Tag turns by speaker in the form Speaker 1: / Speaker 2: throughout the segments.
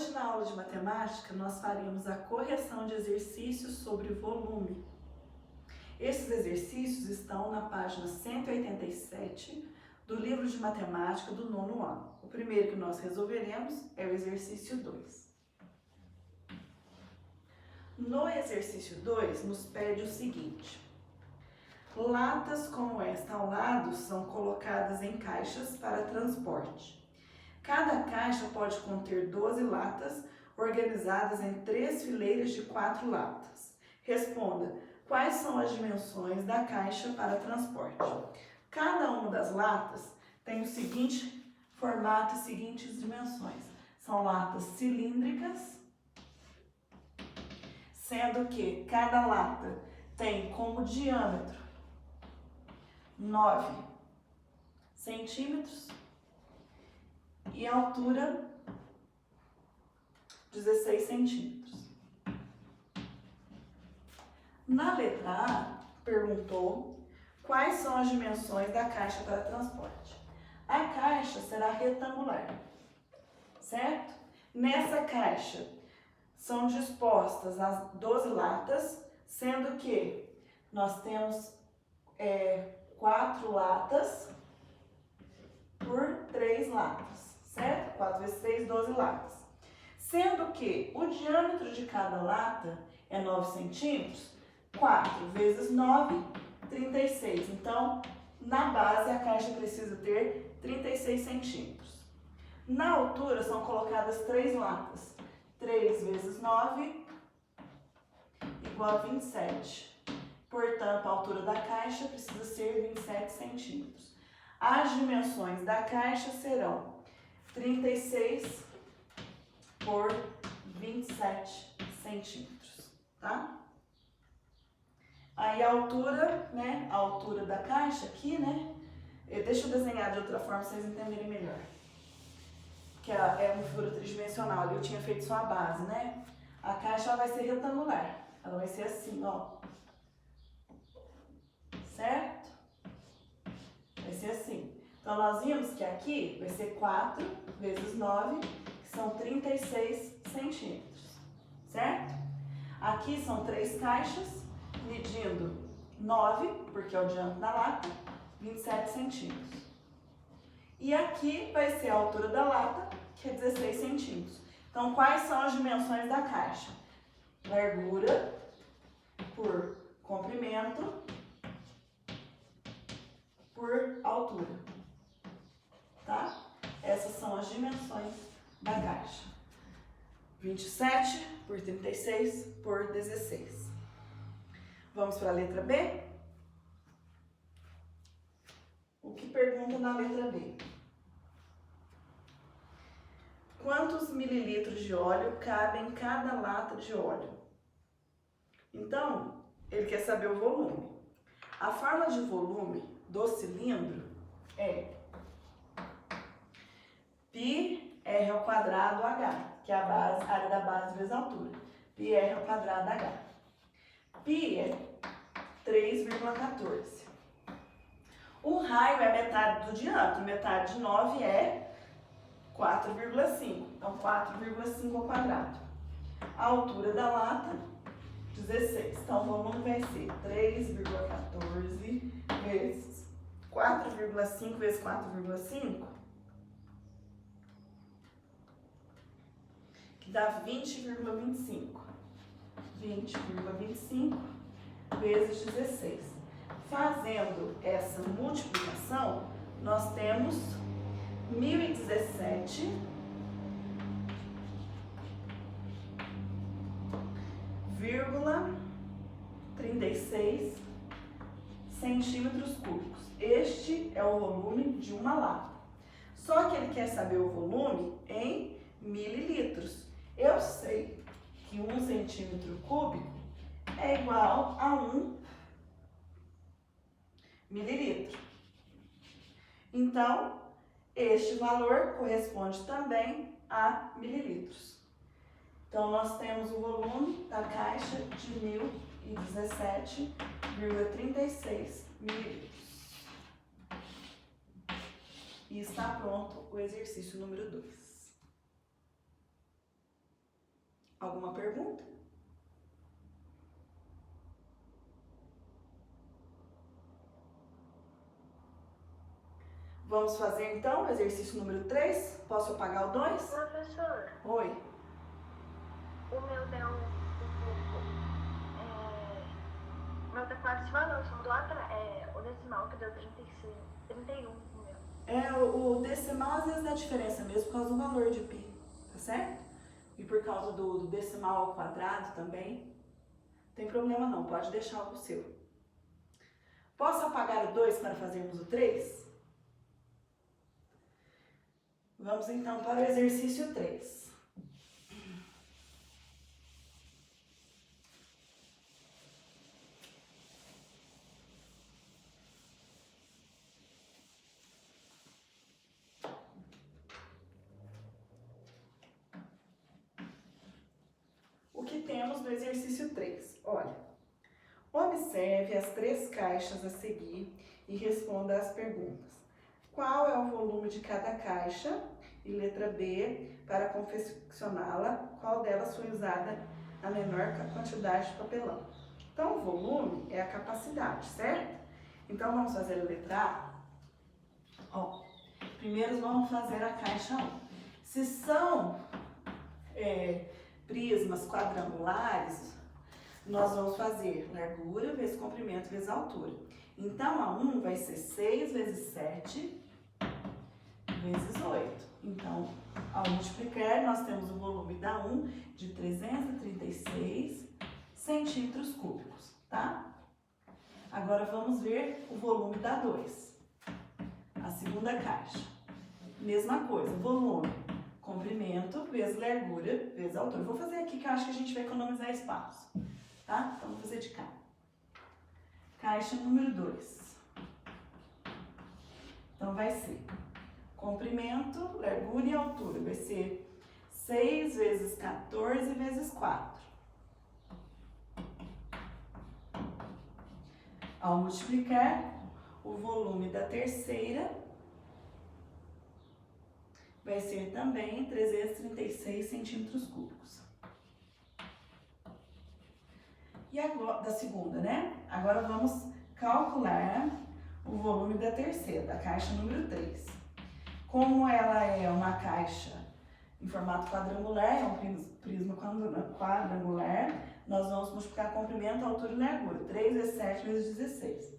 Speaker 1: Hoje, na aula de matemática, nós faremos a correção de exercícios sobre volume. Esses exercícios estão na página 187 do livro de matemática do 9º ano. O primeiro que nós resolveremos é o exercício 2. No exercício 2, nos pede o seguinte: latas como esta ao lado são colocadas em caixas para transporte. Cada caixa pode conter 12 latas organizadas em 3 fileiras de 4 latas. Responda, quais são as dimensões da caixa para transporte? Cada uma das latas tem o seguinte formato e seguintes dimensões. São latas cilíndricas, sendo que cada lata tem como diâmetro 9 centímetros e altura 16 centímetros. Na letra A, perguntou quais são as dimensões da caixa para transporte. A caixa será retangular, certo? Nessa caixa são dispostas as 12 latas, sendo que nós temos 4 latas por 3 latas, certo? 4 vezes 3, 12 latas. Sendo que o diâmetro de cada lata é 9 centímetros, 4 vezes 9, 36. Então, na base, a caixa precisa ter 36 centímetros. Na altura, são colocadas 3 latas. 3 vezes 9, igual a 27. Portanto, a altura da caixa precisa ser 27 centímetros. As dimensões da caixa serão 36 por 27 centímetros, tá? Aí a altura, né? A altura da caixa aqui, né? Deixa eu desenhar de outra forma para vocês entenderem melhor. Que é uma figura tridimensional, ali eu tinha feito só a base, né? A caixa ela vai ser retangular, ela vai ser assim, ó. Certo? Vai ser assim. Então, nós vimos que aqui vai ser 4 vezes 9, que são 36 centímetros, certo? Aqui são 3 caixas, medindo 9, porque é o diâmetro da lata, 27 centímetros. E aqui vai ser a altura da lata, que é 16 centímetros. Então, quais são as dimensões da caixa? Largura por comprimento por altura, tá? Essas são as dimensões da caixa. 27 por 36 por 16. Vamos para a letra B? O que pergunta na letra B? Quantos mililitros de óleo cabem em cada lata de óleo? Então, ele quer saber o volume. A forma de volume do cilindro é πr ao quadrado h, que é a área da base vezes a altura. πr ao quadrado h. Π é 3,14. O raio é metade do diâmetro. Metade de 9 é 4,5. Então, 4,5 ao quadrado. A altura da lata, 16. Então, o volume vai ser 3,14 vezes 4,5 vezes 4,5, que dá 20,25. 20,25 vezes 16. Fazendo essa multiplicação, nós temos 1017,36 centímetros cúbicos. Este é o volume de uma lata. Só que ele quer saber o volume em mililitros. Eu sei que 1 centímetro cúbico é igual a 1 mililitro. Então, este valor corresponde também a mililitros. Então, nós temos o volume da caixa de 1017,36 mililitros. E está pronto o exercício número 2. Alguma pergunta? Vamos fazer então o exercício número 3? Posso apagar o 2?
Speaker 2: Professor,
Speaker 1: Oi.
Speaker 2: o meu deu o meu tá quase falando, só mudou o decimal que deu 36, 31 o meu.
Speaker 1: O decimal às vezes dá diferença mesmo por causa do valor de pi, tá certo? E por causa do decimal ao quadrado também. Não tem problema não, pode deixar o seu. Posso apagar o 2 para fazermos o 3? Vamos então para o exercício 3. O que temos no exercício 3? Olha, observe as 3 caixas a seguir e responda às perguntas. Qual é o volume de cada caixa? E letra B, para confeccioná-la, qual delas foi usada a menor quantidade de papelão? Então, o volume é a capacidade, certo? Então, vamos fazer a letra A? Ó, primeiro vamos fazer a caixa 1. Se são prismas quadrangulares, nós vamos fazer largura vezes comprimento vezes altura. Então, a 1 vai ser 6 vezes 7 vezes 8. Então, ao multiplicar, nós temos o volume da 1 de 336 centímetros cúbicos, tá? Agora, vamos ver o volume da 2. A segunda caixa. Mesma coisa, volume, comprimento vezes largura vezes altura. Vou fazer aqui que eu acho que a gente vai economizar espaço, tá? Então, vou fazer de cá. Caixa número 2. Então, vai ser comprimento, largura e altura. Vai ser 6 vezes 14 vezes 4. Ao multiplicar, o volume da terceira vai ser também 336 centímetros cúbicos. E agora, da segunda, né? Agora vamos calcular o volume da terceira, da caixa número 3. Como ela é uma caixa em formato quadrangular, é um prisma quadrangular, nós vamos multiplicar comprimento, altura e largura. 3 vezes 7 vezes 16.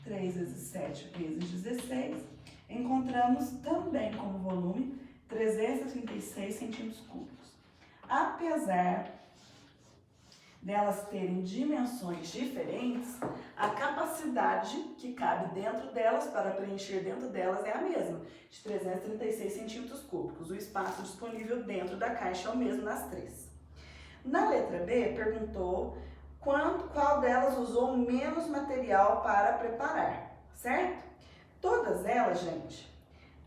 Speaker 1: 3 vezes 7 vezes 16. Encontramos também como volume 336 centímetros cúbicos. Apesar delas terem dimensões diferentes, a capacidade que cabe dentro delas, para preencher dentro delas, é a mesma, de 336 centímetros cúbicos. O espaço disponível dentro da caixa é o mesmo nas 3. Na letra B, perguntou qual delas usou menos material para preparar, certo? Todas elas, gente,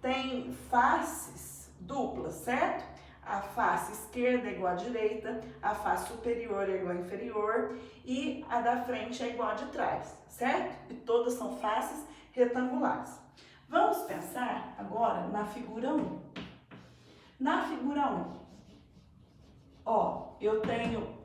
Speaker 1: têm faces duplas, certo? A face esquerda é igual à direita, a face superior é igual à inferior e a da frente é igual à de trás, certo? E todas são faces retangulares. Vamos pensar agora na figura 1. Na figura 1, ó, eu tenho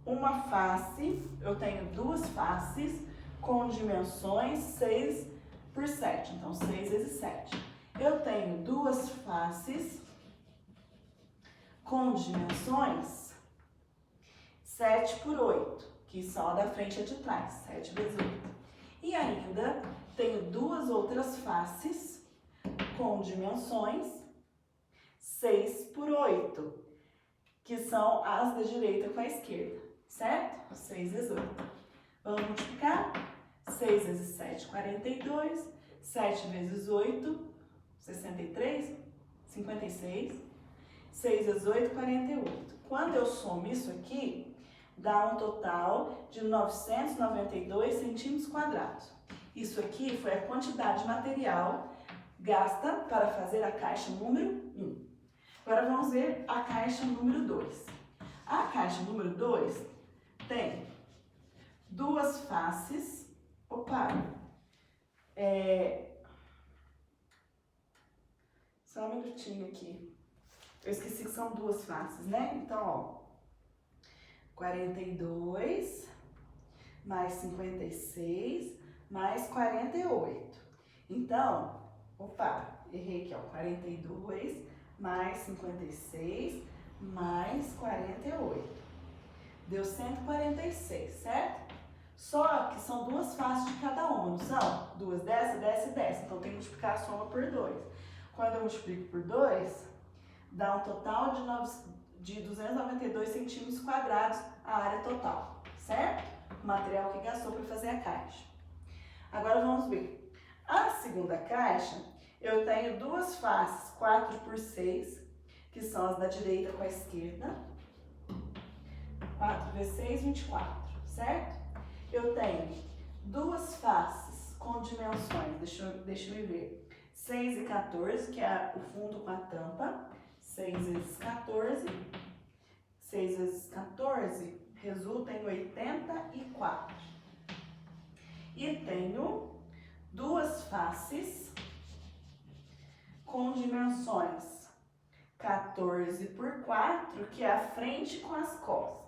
Speaker 1: uma face, eu tenho duas faces com dimensões 6 por 7, então 6 vezes 7. Eu tenho duas faces com dimensões 7 por 8, que só a da frente e a de trás, 7 vezes 8. E ainda tenho duas outras faces com dimensões 6 por 8, que são as da direita com a esquerda, certo? 6 vezes 8. Vamos multiplicar? 6 vezes 7, 42. 7 vezes 8, 63. 56. 6 vezes 8, 48. Quando eu somo isso aqui, dá um total de 992 centímetros quadrados. Isso aqui foi a quantidade de material gasta para fazer a caixa número 1. Agora vamos ver a caixa número 2. A caixa número 2 tem duas faces. Opa! Só um minutinho aqui. Eu esqueci que são duas faces, né? Então, ó. 42 mais 56 mais 48. Então, errei aqui, ó, 42 mais 56 mais 48. Deu 146, certo? Só que são duas faces de cada uma, não são? Duas dessa, dessa e dessa. Então, tem que multiplicar a soma por 2. Quando eu multiplico por 2, dá um total de 292 centímetros quadrados a área total, certo? O material que gastou para fazer a caixa. Agora, vamos ver. A segunda caixa, eu tenho duas faces, 4 por 6, que são as da direita com a esquerda. 4 vezes 6, 24, certo? Eu tenho duas faces com dimensões, deixa eu ver, 6 e 14, que é o fundo com a tampa, 6 vezes 14, 6 vezes 14 resulta em 84. E tenho duas faces com dimensões 14 por 4, que é a frente com as costas.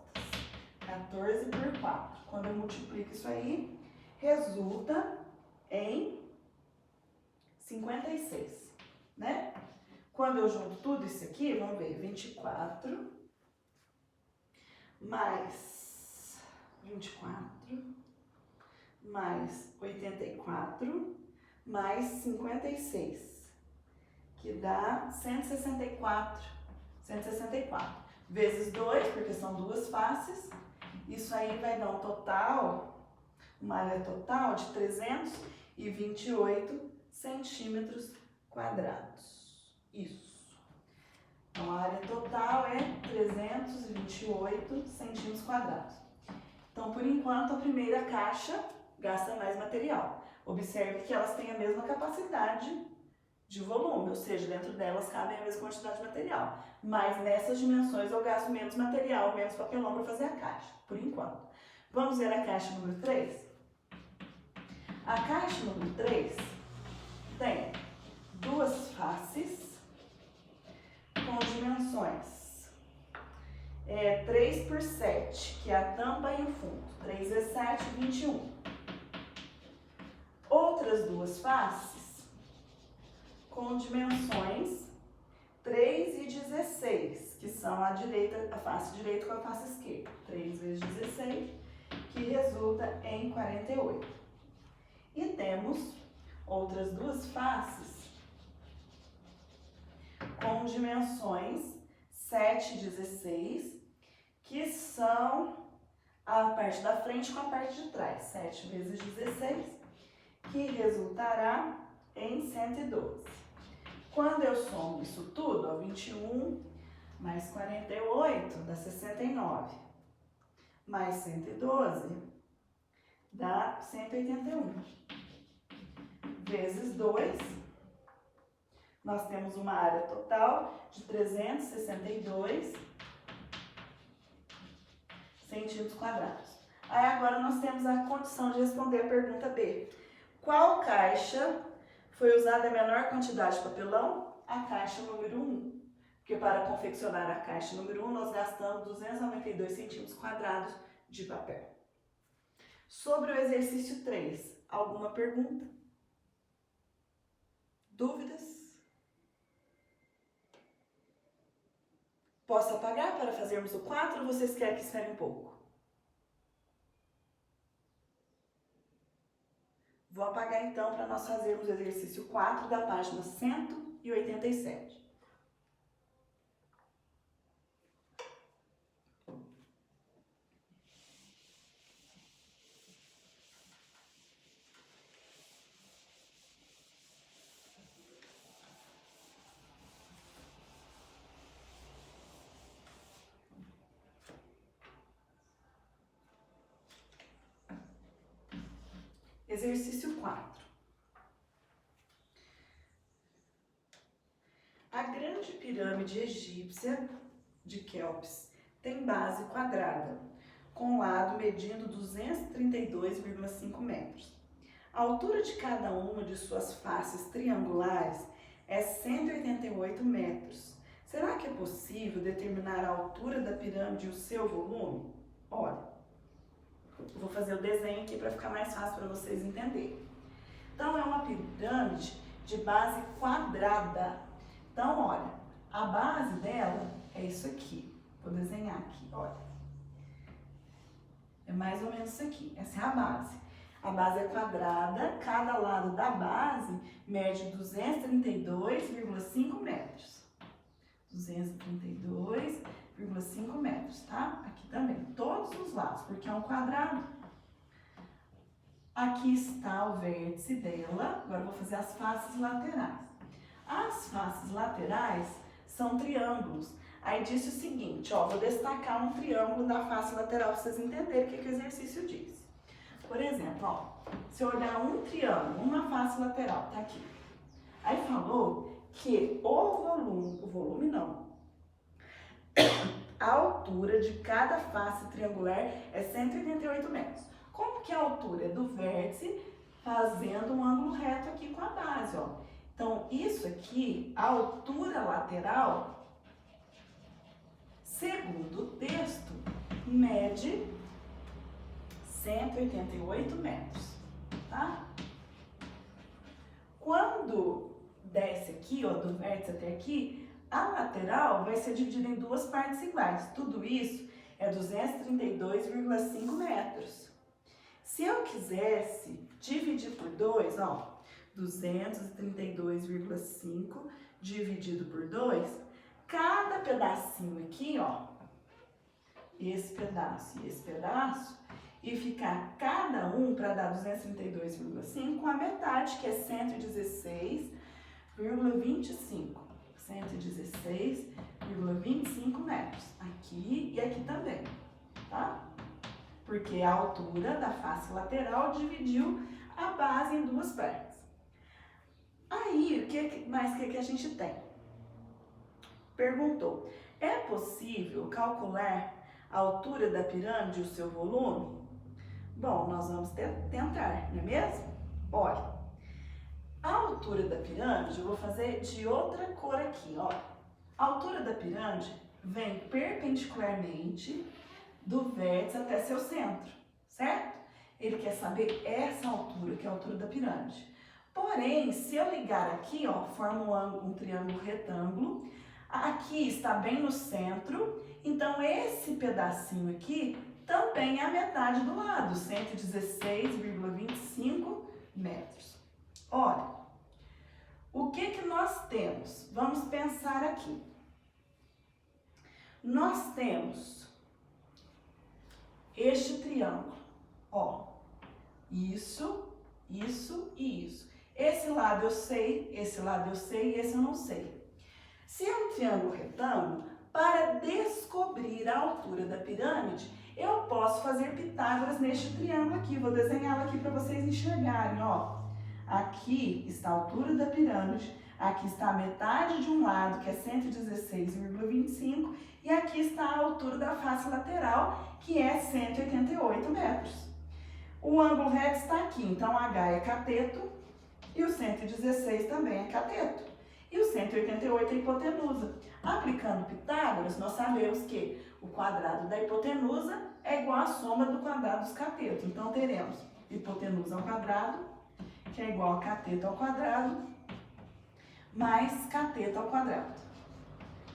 Speaker 1: 14 por 4. Quando eu multiplico isso aí, resulta em 56, né? Quando eu junto tudo isso aqui, vamos ver, 24 mais 24 mais 84 mais 56, que dá 164. 164 vezes 2, porque são duas faces. Isso aí vai dar um total, uma área total de 328 centímetros quadrados. Isso. Então, a área total é 328 centímetros quadrados. Então, por enquanto, a primeira caixa gasta mais material. Observe que elas têm a mesma capacidade de volume, ou seja, dentro delas cabem a mesma quantidade de material. Mas nessas dimensões eu gasto menos material, menos papelão para fazer a caixa, por enquanto. Vamos ver a caixa número 3? A caixa número 3 tem duas faces com dimensões 3 por 7, que é a tampa e o fundo. 3 vezes 7, 21. Outras duas faces com dimensões 3 e 16, que são a face direita com a face esquerda. 3 vezes 16, que resulta em 48. E temos outras duas faces com dimensões 7 e 16, que são a parte da frente com a parte de trás. 7 vezes 16, que resultará em 112. Quando eu somo isso tudo, ó, 21 mais 48 dá 69, mais 112 dá 181, vezes 2, nós temos uma área total de 362 centímetros quadrados. Aí agora nós temos a condição de responder a pergunta B. Qual caixa foi usada a menor quantidade de papelão? A caixa número 1. Porque para confeccionar a caixa número 1, nós gastamos 292 centímetros quadrados de papel. Sobre o exercício 3, alguma pergunta? Dúvidas? Posso apagar para fazermos o 4 ou vocês querem que espere um pouco? Vou apagar então para nós fazermos o exercício 4 da página 187. Exercício 4. A grande pirâmide egípcia de Quéops tem base quadrada, com lado medindo 232,5 metros. A altura de cada uma de suas faces triangulares é 188 metros. Será que é possível determinar a altura da pirâmide e o seu volume? Olha, eu vou fazer o desenho aqui para ficar mais fácil para vocês entenderem. Então, é uma pirâmide de base quadrada. Então, olha, a base dela é isso aqui. Vou desenhar aqui, olha. É mais ou menos isso aqui. Essa é a base. A base é quadrada, cada lado da base mede 232,5 metros. 232,5 metros, tá? Aqui também, todos os lados, porque é um quadrado. Aqui está o vértice dela. Agora eu vou fazer as faces laterais. As faces laterais são triângulos. Aí disse o seguinte, ó, vou destacar um triângulo da face lateral para vocês entenderem o que o exercício diz. Por exemplo, ó, se eu olhar um triângulo, uma face lateral, tá aqui. Aí falou que a altura de cada face triangular é 188 metros. Como que é a altura? É do vértice fazendo um ângulo reto aqui com a base, ó. Então, isso aqui, a altura lateral, segundo o texto, mede 188 metros, tá? Quando desce aqui, ó, do vértice até aqui, a lateral vai ser dividida em duas partes iguais. Tudo isso é 232,5 metros. Se eu quisesse dividir por 2, ó, 232,5 dividido por 2, cada pedacinho aqui, ó, esse pedaço e esse pedaço, e ficar cada um para dar 232,5 com a metade, que é 116,25. 116,25 metros. Aqui e aqui também, tá? Porque a altura da face lateral dividiu a base em duas partes. Aí, o que a gente tem? Perguntou, é possível calcular a altura da pirâmide e o seu volume? Bom, nós vamos tentar, não é mesmo? Olha, a altura da pirâmide eu vou fazer de outra cor aqui, ó. A altura da pirâmide vem perpendicularmente do vértice até seu centro, certo? Ele quer saber essa altura, que é a altura da pirâmide. Porém, se eu ligar aqui, ó, forma um triângulo retângulo, aqui está bem no centro, então esse pedacinho aqui também é a metade do lado, 116,25 metros. Olha, o que nós temos? Vamos pensar aqui. Nós temos este triângulo, ó, isso, isso e isso. Esse lado eu sei, esse lado eu sei e esse eu não sei. Se é um triângulo retângulo, para descobrir a altura da pirâmide, eu posso fazer Pitágoras neste triângulo aqui. Vou desenhá-lo aqui para vocês enxergarem, ó. Aqui está a altura da pirâmide, aqui está a metade de um lado, que é 116,25, e aqui está a altura da face lateral, que é 188 metros. O ângulo reto está aqui, então H é cateto e o 116 também é cateto. E o 188 é hipotenusa. Aplicando Pitágoras, nós sabemos que o quadrado da hipotenusa é igual à soma do quadrado dos catetos. Então, teremos hipotenusa ao quadrado, que é igual a cateto ao quadrado, mais cateto ao quadrado.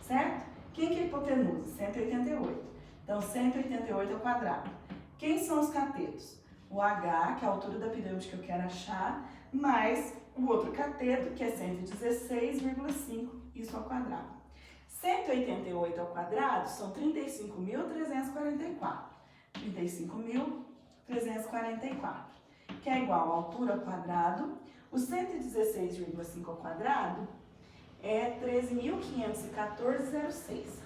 Speaker 1: Certo? Quem que é hipotenusa? 188. Então, 188 ao quadrado. Quem são os catetos? O H, que é a altura da pirâmide que eu quero achar, mais o outro cateto, que é 116,5, isso ao quadrado. 188 ao quadrado são 35.344. 35.344, que é igual à altura ao quadrado. O 116,5 ao quadrado é 13.514,06.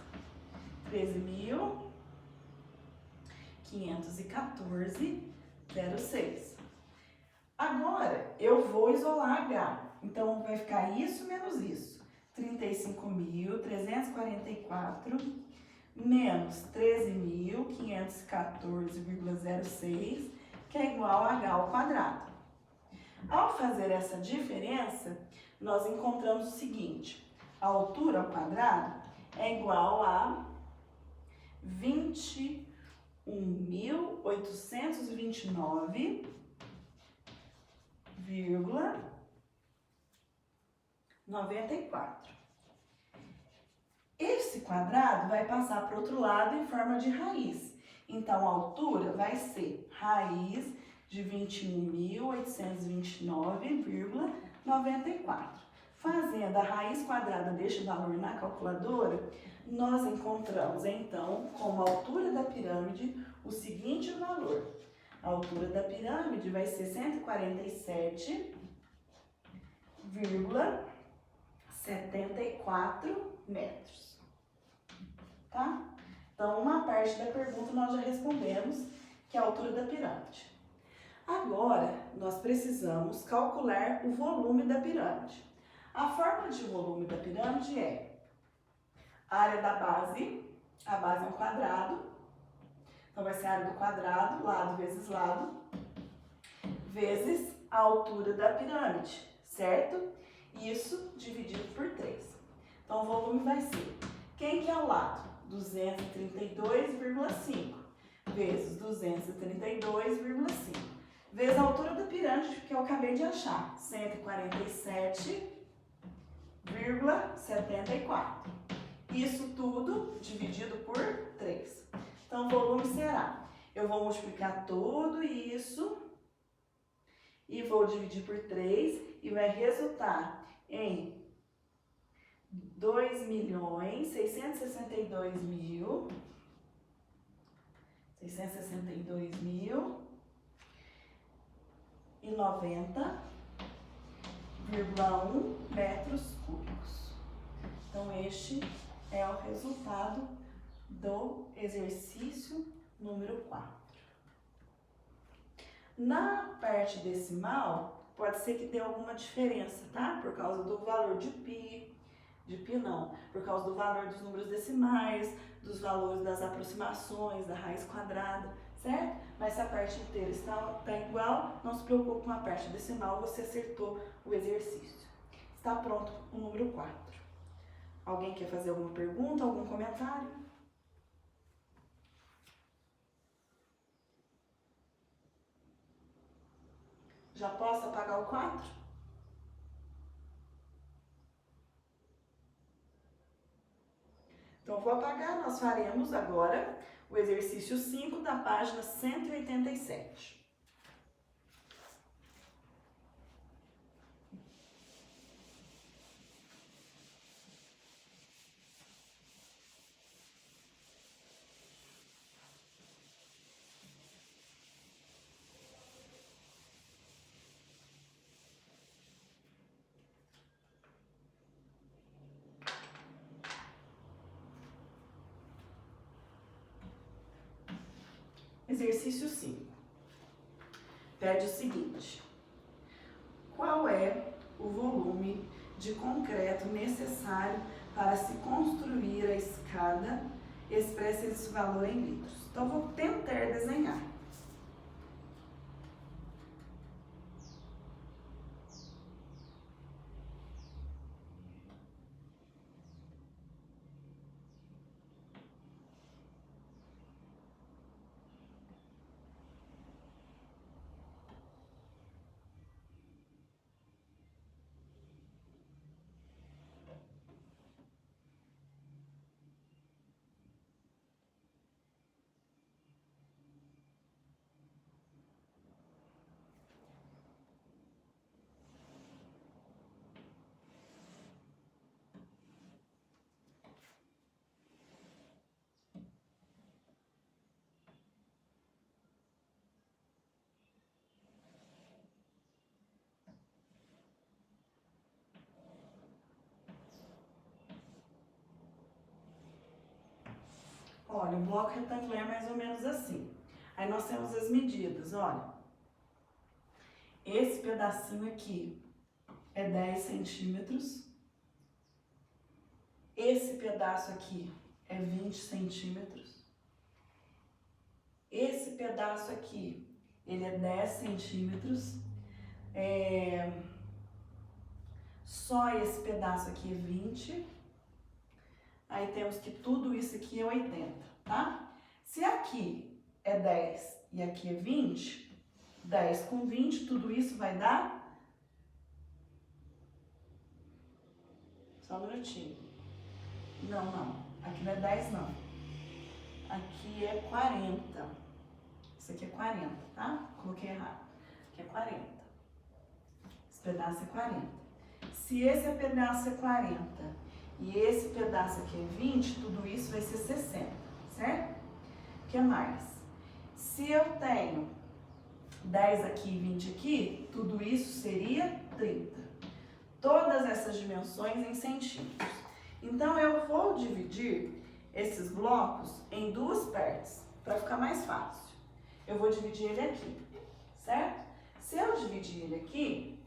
Speaker 1: 13.514,06. Agora, eu vou isolar H. Então, vai ficar isso menos isso. 35.344 menos 13.514,06, que é igual a H ao quadrado. Ao fazer essa diferença, nós encontramos o seguinte. A altura ao quadrado é igual a 21 1.829,94. Esse quadrado vai passar para o outro lado em forma de raiz. Então, a altura vai ser raiz de 21.829,94. Fazendo a raiz quadrada deste valor na calculadora, nós encontramos, então, como altura da pirâmide, o seguinte valor. A altura da pirâmide vai ser 147,74 metros. Tá? Então, uma parte da pergunta nós já respondemos, que é a altura da pirâmide. Agora, nós precisamos calcular o volume da pirâmide. A forma de volume da pirâmide é a área da base, a base é um quadrado, então vai ser a área do quadrado, lado vezes lado, vezes a altura da pirâmide, certo? Isso dividido por 3. Então, o volume vai ser, quem que é o lado? 232,5 vezes 232,5 vezes a altura da pirâmide, que eu acabei de achar, 147,74. Isso tudo dividido por 3. Então, o volume será, eu vou multiplicar tudo isso e vou dividir por 3 e vai resultar em 2.662.090,1 metros cúbicos. Então, este é o resultado do exercício número 4. Na parte decimal, pode ser que dê alguma diferença, tá? Por causa do valor de pi não, por causa do valor dos números decimais, dos valores das aproximações, da raiz quadrada, certo? Mas se a parte inteira está igual, não se preocupe com a parte decimal, você acertou o exercício. Está pronto o número 4. Alguém quer fazer alguma pergunta, algum comentário? Já posso apagar o 4? Então, vou apagar, nós faremos agora o exercício 5 da página 187. Exercício 5. Pede o seguinte: qual é o volume de concreto necessário para se construir a escada? Expressa esse valor em litros. Então, vou tentar desenhar. Olha, o bloco retangular é mais ou menos assim. Aí nós temos as medidas, olha. Esse pedacinho aqui é 10 centímetros. Esse pedaço aqui é 20 centímetros. Esse pedaço aqui, ele é 10 centímetros. Só esse pedaço aqui é 20. Aí temos que tudo isso aqui é 80, tá? Se aqui é 10 e aqui é 20, 10 com 20, tudo isso vai dar... Só um minutinho. Não. Aqui não é 10, não. Aqui é 40. Isso aqui é 40, tá? Coloquei errado. Aqui é 40. Esse pedaço é 40. Se esse pedaço é 40 e esse pedaço aqui é 20, tudo isso vai ser 60, certo? O que mais? Se eu tenho 10 aqui e 20 aqui, tudo isso seria 30. Todas essas dimensões em centímetros. Então, eu vou dividir esses blocos em duas partes, para ficar mais fácil. Eu vou dividir ele aqui, certo? Se eu dividir ele aqui,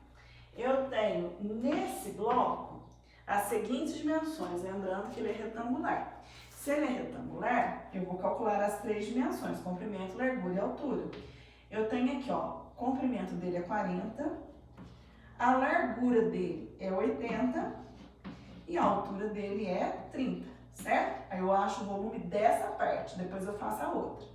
Speaker 1: eu tenho nesse bloco as seguintes dimensões, lembrando que ele é retangular. Se ele é retangular, eu vou calcular as três dimensões, comprimento, largura e altura. Eu tenho aqui, ó, o comprimento dele é 40, a largura dele é 80 e a altura dele é 30, certo? Aí eu acho o volume dessa parte, depois eu faço a outra.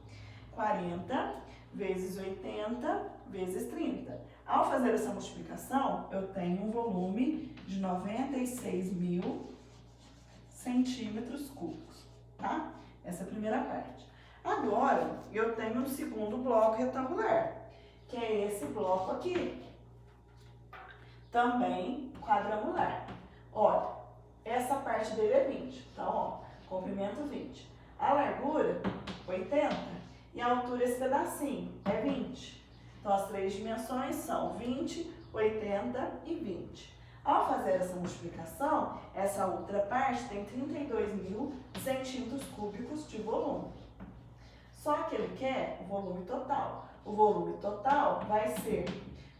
Speaker 1: 40 vezes 80 vezes 30. Ao fazer essa multiplicação, eu tenho um volume de 96.000 centímetros cúbicos, tá? Essa é a primeira parte. Agora, eu tenho um segundo bloco retangular, que é esse bloco aqui. Também quadrangular. Olha, essa parte dele é 20. Então, ó, comprimento 20. A largura, 80. E a altura, esse pedacinho, é 20. Então, as três dimensões são 20, 80 e 20. Ao fazer essa multiplicação, essa outra parte tem 32.000 centímetros cúbicos de volume. Só que ele quer o volume total. O volume total vai ser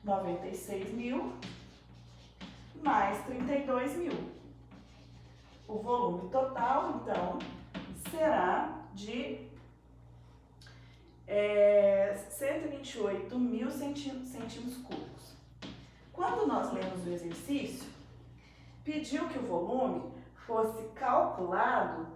Speaker 1: 96.000 mais 32.000. O volume total, então, será de 128.000 centímetros cúbicos. Quando nós lemos o exercício, pediu que o volume fosse calculado,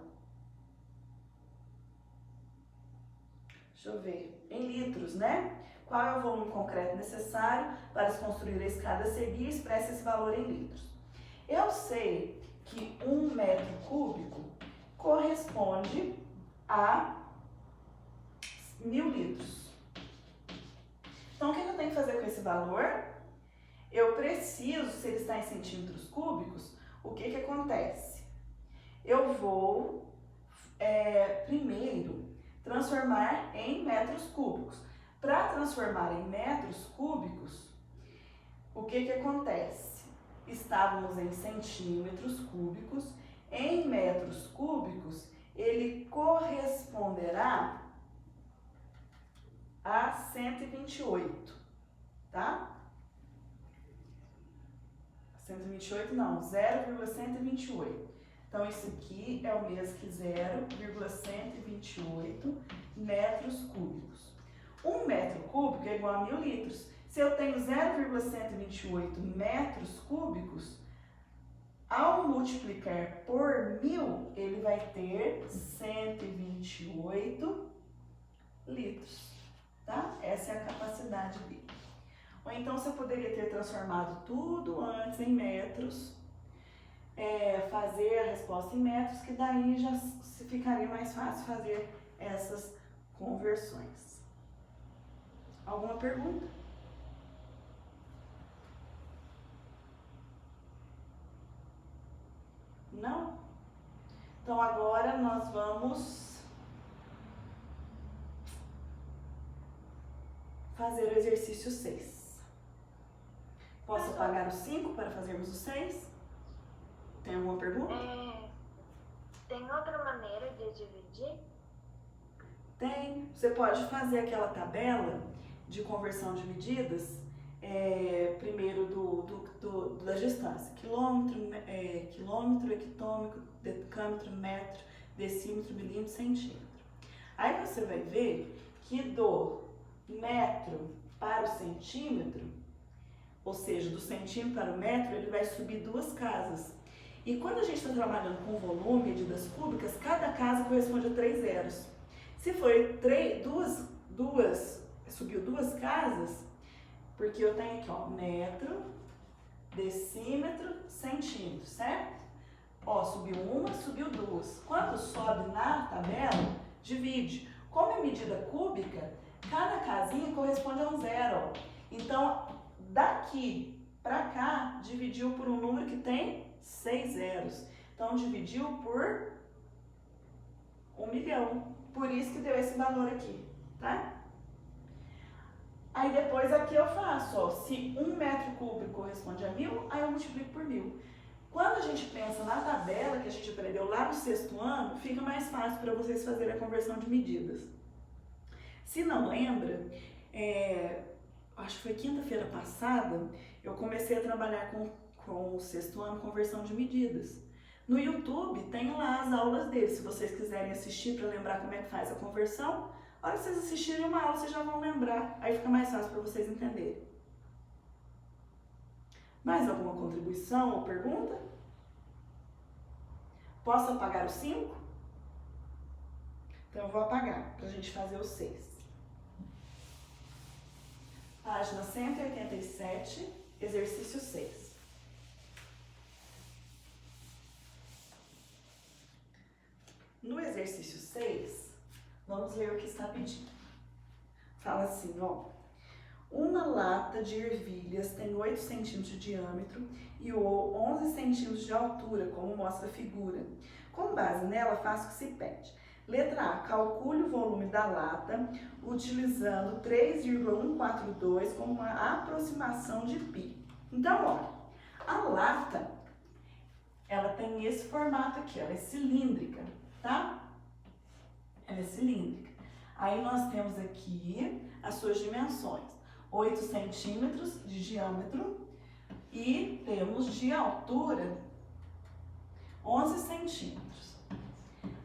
Speaker 1: deixa eu ver, em litros, né? Qual é o volume concreto necessário para se construir a escada a seguir? Expressa esse valor em litros. Eu sei que 1 metro cúbico corresponde a 1.000 litros. Então, o que eu tenho que fazer com esse valor? Eu preciso, se ele está em centímetros cúbicos, o que acontece? Eu vou, primeiro, transformar em metros cúbicos. Para transformar em metros cúbicos, o que acontece? Estávamos em centímetros cúbicos, em metros cúbicos, ele corresponderá a 128, tá? 128 não, 0,128. Então, isso aqui é o mesmo que 0,128 metros cúbicos. 1 metro cúbico é igual a 1.000 litros. Se eu tenho 0,128 metros cúbicos, ao multiplicar por 1.000, ele vai ter 128 litros, tá? Essa é a capacidade dele. Ou então, você poderia ter transformado tudo antes em metros, fazer a resposta em metros, que daí já ficaria mais fácil fazer essas conversões. Alguma pergunta? Não? Então, agora nós vamos fazer o exercício 6. Posso apagar o 5 para fazermos o 6? Tem alguma pergunta?
Speaker 2: Tem outra maneira de dividir?
Speaker 1: Tem. Você pode fazer aquela tabela de conversão de medidas, primeiro da distância. Quilômetro, hectômetro, decâmetro, metro, decímetro, milímetro, centímetro. Aí você vai ver que do metro para o centímetro, ou seja, do centímetro para o metro, ele vai subir 2 casas. E quando a gente está trabalhando com volume, medidas cúbicas, cada casa corresponde a 3 zeros. Se for subiu duas casas, porque eu tenho aqui, ó, metro, decímetro, centímetro, certo? Ó, subiu uma, subiu duas. Quando sobe na tabela, divide. Como é medida cúbica, cada casinha corresponde a um zero, ó. Então, daqui para cá, dividiu por um número que tem 6 zeros. Então, dividiu por 1 milhão. Por isso que deu esse valor aqui, tá? Aí depois aqui eu faço, ó, se 1 metro cúbico corresponde a 1000, aí eu multiplico por 1000. Quando a gente pensa na tabela que a gente aprendeu lá no 6º ano, fica mais fácil para vocês fazerem a conversão de medidas. Se não lembra, acho que foi quinta-feira passada, eu comecei a trabalhar com o 6º ano conversão de medidas. No YouTube tem lá as aulas dele, se vocês quiserem assistir para lembrar como é que faz a conversão, a hora que vocês assistirem uma aula, vocês já vão lembrar, aí fica mais fácil para vocês entenderem. Mais alguma contribuição ou pergunta? Posso apagar o 5? Então eu vou apagar, para a gente fazer o 6. Página 187, exercício 6. No exercício 6, vamos ver o que está pedindo. Fala assim, ó. Uma lata de ervilhas tem 8 centímetros de diâmetro e 11 centímetros de altura, como mostra a figura. Com base nela, faça o que se pede. Letra A, calcule o volume da lata utilizando 3,142 como uma aproximação de π. Então, olha, a lata, ela tem esse formato aqui, ela é cilíndrica, tá? Ela é cilíndrica. Aí nós temos aqui as suas dimensões. 8 centímetros de diâmetro e temos de altura 11 centímetros.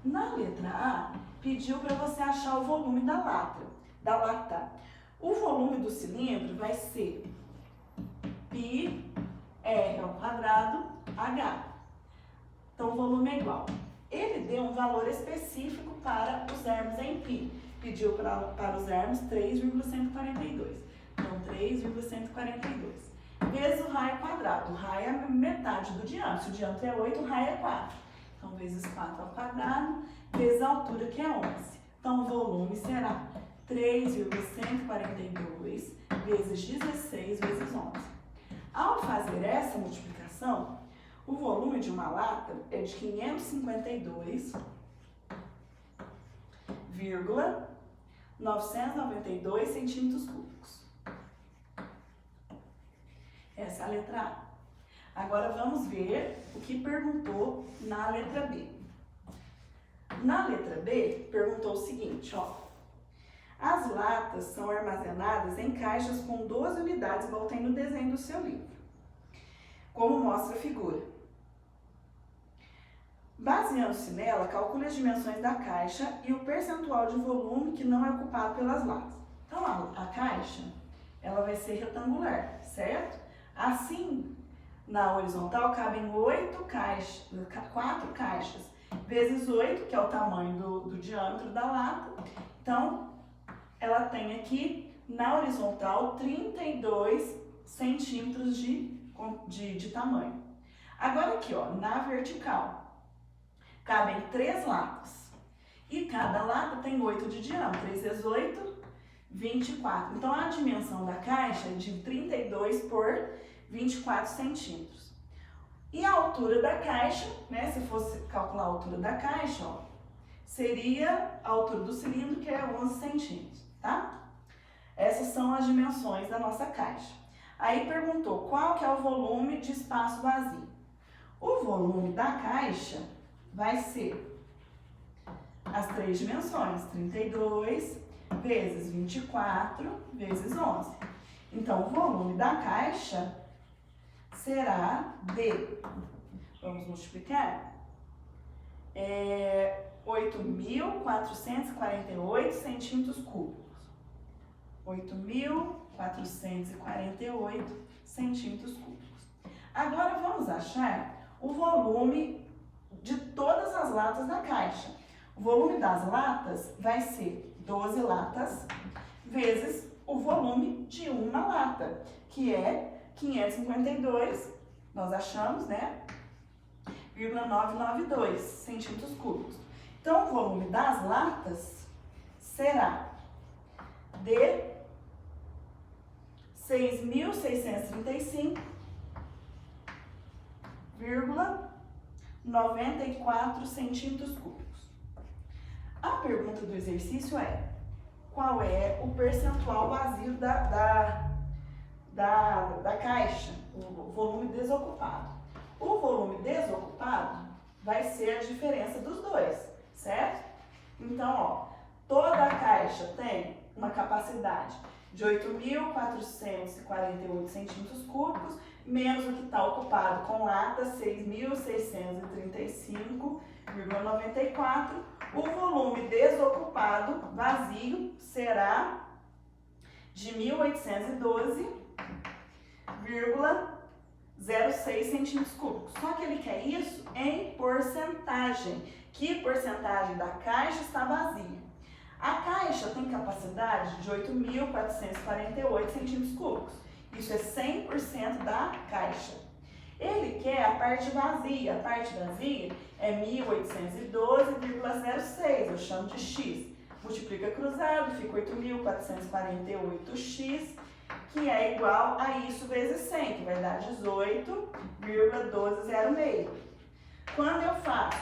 Speaker 1: Na letra A, pediu para você achar o volume da lata. O volume do cilindro vai ser πr ao quadrado h. Então, o volume é igual. Ele deu um valor específico para os ermos em π. Pediu para os ermos 3,142. Então, 3,142. Vezes o raio quadrado. O raio é metade do diâmetro. Se o diâmetro é 8, o raio é 4. Então, vezes 4 ao quadrado, vezes a altura, que é 11. Então, o volume será 3,142 vezes 16 vezes 11. Ao fazer essa multiplicação, o volume de uma lata é de 552,992 centímetros cúbicos. Essa é a letra A. Agora vamos ver o que perguntou na letra B. Na letra B, perguntou o seguinte, ó. As latas são armazenadas em caixas com 12 unidades, igual tem no desenho do seu livro, como mostra a figura. Baseando-se nela, calcule as dimensões da caixa e o percentual de volume que não é ocupado pelas latas. Então, a caixa, ela vai ser retangular, certo? Assim, na horizontal, cabem 4 caixas, vezes 8, que é o tamanho do diâmetro da lata. Então, ela tem aqui, na horizontal, 32 centímetros de tamanho. Agora aqui, ó, na vertical, cabem 3 latas. E cada lata tem 8 de diâmetro. 3 vezes 8, 24. Então, a dimensão da caixa é de 32 por 24 centímetros. E a altura da caixa, né, se fosse calcular a altura da caixa, ó, seria a altura do cilindro, que é 11 centímetros, tá? Essas são as dimensões da nossa caixa. Aí perguntou qual que é o volume de espaço vazio. O volume da caixa vai ser as 3 dimensões, 32 vezes 24 vezes 11. Então, o volume da caixa será de, vamos multiplicar, 8.448 centímetros cúbicos. 8.448 centímetros cúbicos. Agora, vamos achar o volume de todas as latas da caixa. O volume das latas vai ser 12 latas vezes o volume de uma lata, que é 552, nós achamos, né? 0,992 centímetros cúbicos. Então, o volume das latas será de 6.635,94 centímetros cúbicos. A pergunta do exercício é: qual é o percentual vazio da caixa, o volume desocupado? O volume desocupado vai ser a diferença dos dois, certo? Então, ó, toda a caixa tem uma capacidade de 8.448 centímetros cúbicos, menos o que está ocupado com lata, 6.635,94. O volume desocupado, vazio, será de 1.812,06 centímetros cúbicos. Só que ele quer isso em porcentagem. Que porcentagem da caixa está vazia? A caixa tem capacidade de 8.448 centímetros cúbicos. Isso é 100% da caixa. Ele quer a parte vazia. A parte vazia é 1.812,06, eu chamo de x. Multiplica cruzado, fica 8.448x, que é igual a isso vezes 100, que vai dar 18,1206. Quando eu faço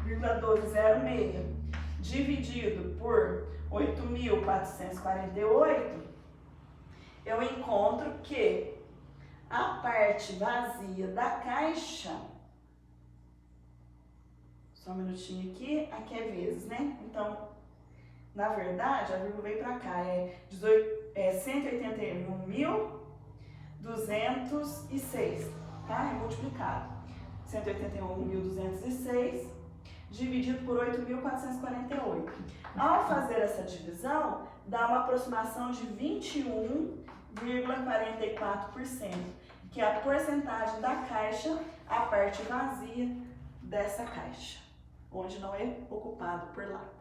Speaker 1: 18,1206 dividido por 8.448, eu encontro que a parte vazia da caixa, só um minutinho aqui é vezes, né? Então, na verdade, a vírgula veio para cá, é 181.206, tá? É multiplicado. 181.206 dividido por 8.448. Ao fazer essa divisão, dá uma aproximação de 21,44%, que é a porcentagem da caixa, a parte vazia dessa caixa, onde não é ocupado por lata.